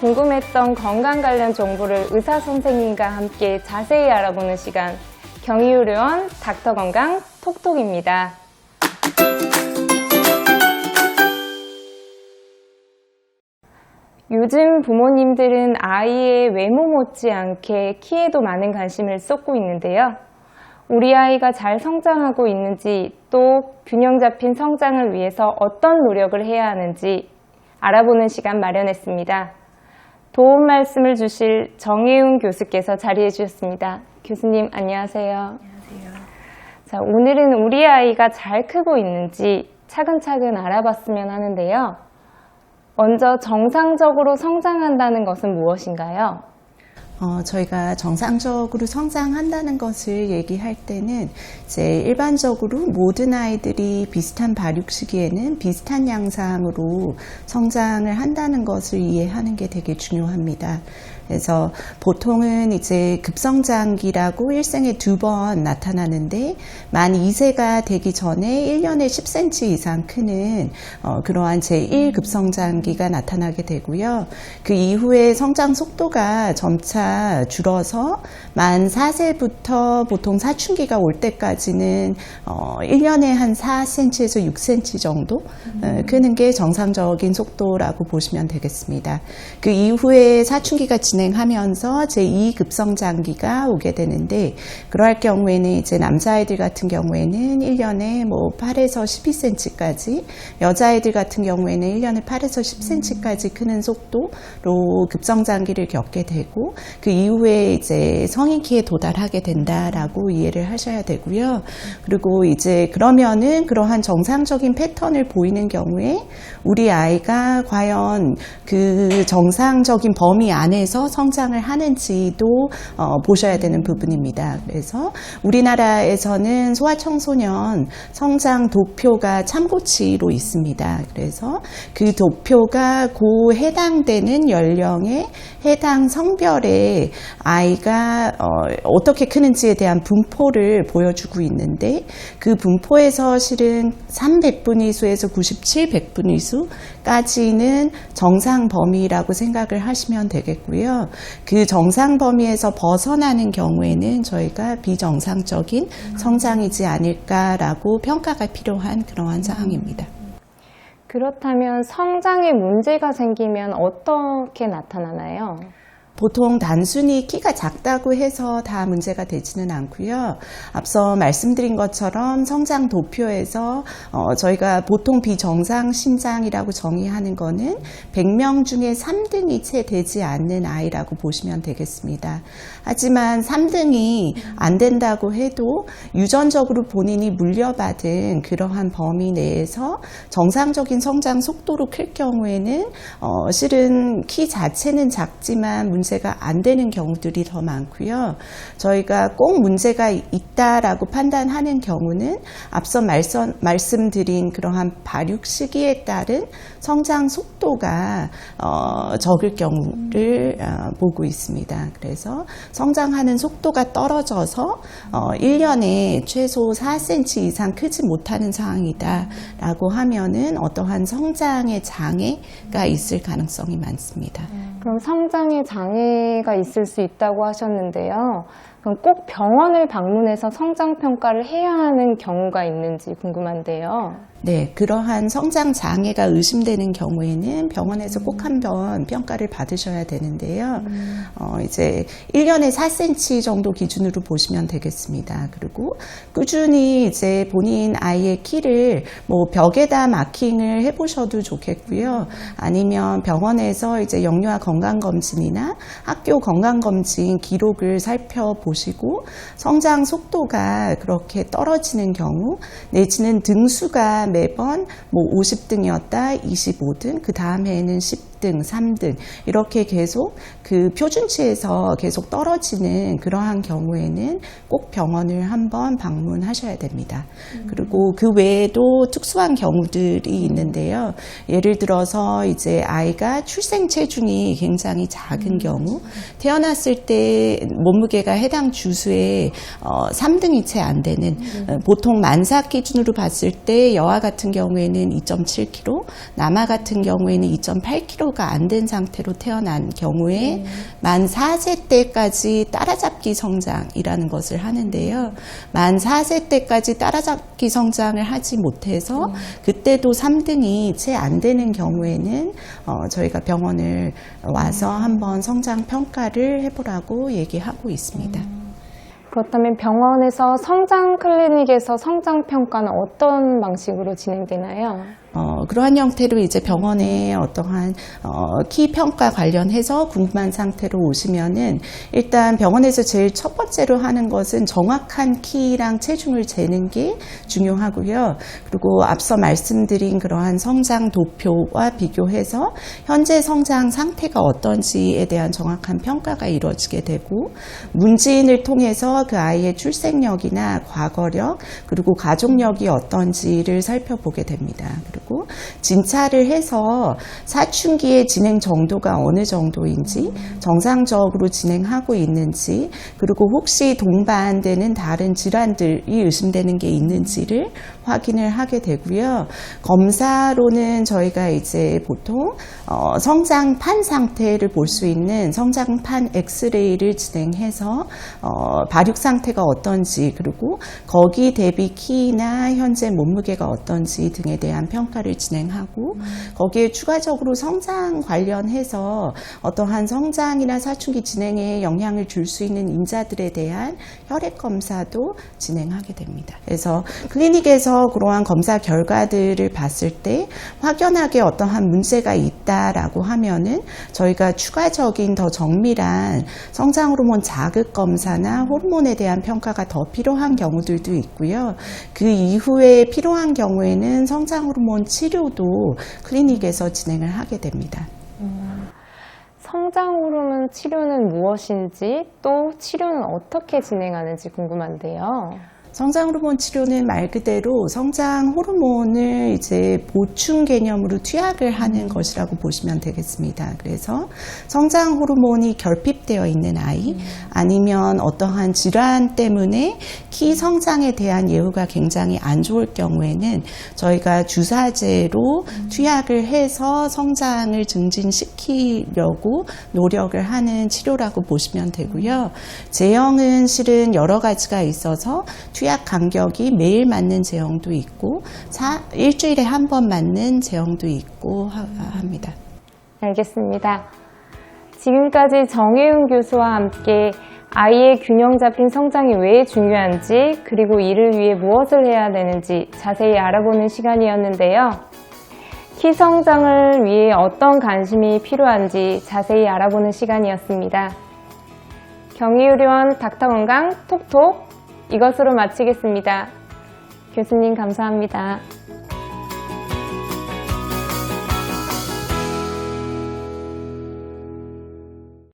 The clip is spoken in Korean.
궁금했던 건강 관련 정보를 의사 선생님과 함께 자세히 알아보는 시간, 경희의료원 닥터건강 톡톡입니다. 요즘 부모님들은 아이의 외모 못지않게 키에도 많은 관심을 쏟고 있는데요. 우리 아이가 잘 성장하고 있는지, 또 균형 잡힌 성장을 위해서 어떤 노력을 해야 하는지 알아보는 시간 마련했습니다. 도움 말씀을 주실 정혜운 교수께서 자리해 주셨습니다. 교수님 안녕하세요. 안녕하세요. 자, 오늘은 우리 아이가 잘 크고 있는지 차근차근 알아봤으면 하는데요. 먼저 정상적으로 성장한다는 것은 무엇인가요? 저희가 정상적으로 성장한다는 것을 얘기할 때는 이제 일반적으로 모든 아이들이 비슷한 발육 시기에는 비슷한 양상으로 성장을 한다는 것을 이해하는 게 되게 중요합니다. 그래서 보통은 이제 급성장기라고 일생에 2번 나타나는데 만 2세가 되기 전에 1년에 10cm 이상 크는 그러한 제1 급성장기가 나타나게 되고요. 그 이후에 성장 속도가 점차 줄어서 만 4세부터 보통 사춘기가 올 때까지는 1년에 한 4cm에서 6cm 정도 크는 게 정상적인 속도라고 보시면 되겠습니다. 그 이후에 사춘기가 진행하면서 제2 급성장기가 오게 되는데, 그러할 경우에는 이제 남자아이들 같은 경우에는 1년에 뭐 8에서 12cm까지, 여자아이들 같은 경우에는 1년에 8에서 10cm까지 크는 속도로 급성장기를 겪게 되고, 그 이후에 이제 성인 키에 도달하게 된다라고 이해를 하셔야 되고요. 그리고 이제 그러면은 그러한 정상적인 패턴을 보이는 경우에 우리 아이가 과연 그 정상적인 범위 안에서 성장을 하는지도 보셔야 되는 부분입니다. 그래서 우리나라에서는 소아청소년 성장 도표가 참고치로 있습니다. 그래서 그 도표가 그 해당되는 연령에 해당 성별의 아이가 어떻게 크는지에 대한 분포를 보여주고 있는데, 그 분포에서 실은 300분위수에서 9700분위수까지는 정상 범위라고 생각을 하시면 되겠고요. 그 정상 범위에서 벗어나는 경우에는 저희가 비정상적인 성장이지 않을까라고 평가가 필요한 그러한 사항입니다. 그렇다면 성장에 문제가 생기면 어떻게 나타나나요? 보통 단순히 키가 작다고 해서 다 문제가 되지는 않고요. 앞서 말씀드린 것처럼 성장 도표에서 저희가 보통 비정상 신장이라고 정의하는 거는 100명 중에 3등이 채 되지 않는 아이라고 보시면 되겠습니다. 하지만 3등이 안 된다고 해도 유전적으로 본인이 물려받은 그러한 범위 내에서 정상적인 성장 속도로 클 경우에는 실은 키 자체는 작지만 문제가 안 되는 경우들이 더 많고요. 저희가 꼭 문제가 있다라고 판단하는 경우는 앞서 말씀드린 그러한 발육 시기에 따른 성장 속도가 적을 경우를 보고 있습니다. 그래서 성장하는 속도가 떨어져서 1년에 최소 4cm 이상 크지 못하는 상황이다라고 하면은 어떠한 성장의 장애가 있을 가능성이 많습니다. 그럼 성장에 장애가 있을 수 있다고 하셨는데요. 그럼 꼭 병원을 방문해서 성장 평가를 해야 하는 경우가 있는지 궁금한데요. 네, 그러한 성장 장애가 의심되는 경우에는 병원에서 꼭 한번 평가를 받으셔야 되는데요. 이제 1년에 4cm 정도 기준으로 보시면 되겠습니다. 그리고 꾸준히 이제 본인 아이의 키를 뭐 벽에다 마킹을 해보셔도 좋겠고요. 아니면 병원에서 이제 영유아 건강검진이나 학교 건강검진 기록을 살펴보시고 성장 속도가 그렇게 떨어지는 경우, 내지는 등수가 매번 뭐 50등이었다, 25등, 그 다음 해에는 10등, 3등 이렇게 계속 그 표준치에서 계속 떨어지는 그러한 경우에는 꼭 병원을 한번 방문하셔야 됩니다. 그리고 그 외에도 특수한 경우들이 있는데요. 예를 들어서 이제 아이가 출생 체중이 굉장히 작은 경우, 태어났을 때 몸무게가 해당 주수의 3등이 채 안 되는, 보통 만삭 기준으로 봤을 때 여아 같은 경우에는 2.7kg, 남아 같은 경우에는 2.8kg 폴로가 안 된 상태로 태어난 경우에 만 4세 때까지 따라잡기 성장이라는 것을 하는데요. 만 4세 때까지 따라잡기 성장을 하지 못해서 그때도 3등이 채 안 되는 경우에는 저희가 병원을 와서 한번 성장 평가를 해보라고 얘기하고 있습니다. 그렇다면 병원에서 성장 클리닉에서 성장 평가는 어떤 방식으로 진행되나요? 그러한 형태로 이제 병원에 어떠한 키 평가 관련해서 궁금한 상태로 오시면은 일단 병원에서 제일 첫 번째로 하는 것은 정확한 키랑 체중을 재는 게 중요하고요. 그리고 앞서 말씀드린 그러한 성장 도표와 비교해서 현재 성장 상태가 어떤지에 대한 정확한 평가가 이루어지게 되고, 문진을 통해서 그 아이의 출생력이나 과거력 그리고 가족력이 어떤지를 살펴보게 됩니다. 그리고 진찰을 해서 사춘기의 진행 정도가 어느 정도인지, 정상적으로 진행하고 있는지, 그리고 혹시 동반되는 다른 질환들이 의심되는 게 있는지를 확인을 하게 되고요. 검사로는 저희가 이제 보통 성장판 상태를 볼 수 있는 성장판 엑스레이를 진행해서 발육 상태가 어떤지, 그리고 거기 대비 키나 현재 몸무게가 어떤지 등에 대한 평가를 진행하고, 거기에 추가적으로 성장 관련해서 어떠한 성장이나 사춘기 진행에 영향을 줄 수 있는 인자들에 대한 혈액 검사도 진행하게 됩니다. 그래서 클리닉에서 그러한 검사 결과들을 봤을 때 확연하게 어떠한 문제가 있다라고 하면은 저희가 추가적인 더 정밀한 성장 호르몬 자극 검사나 호르몬에 대한 평가가 더 필요한 경우들도 있고요. 그 이후에 필요한 경우에는 성장 호르몬 치료도 클리닉에서 진행을 하게 됩니다. 성장 호르몬 치료는 무엇인지, 또 치료는 어떻게 진행하는지 궁금한데요. 성장 호르몬 치료는 말 그대로 성장 호르몬을 이제 보충 개념으로 투약을 하는 것이라고 보시면 되겠습니다. 그래서 성장 호르몬이 결핍되어 있는 아이, 아니면 어떠한 질환 때문에 키 성장에 대한 예후가 굉장히 안 좋을 경우에는 저희가 주사제로 투약을 해서 성장을 증진시키려고 노력을 하는 치료라고 보시면 되고요. 제형은 실은 여러 가지가 있어서 투약 간격이 매일 맞는 제형도 있고 일주일에 한 번 맞는 제형도 있고 합니다. 알겠습니다. 지금까지 정혜윤 교수와 함께 아이의 균형 잡힌 성장이 왜 중요한지, 그리고 이를 위해 무엇을 해야 되는지 자세히 알아보는 시간이었는데요. 키 성장을 위해 어떤 관심이 필요한지 자세히 알아보는 시간이었습니다. 경희의료원 닥터건강 톡톡, 이것으로 마치겠습니다. 교수님 감사합니다.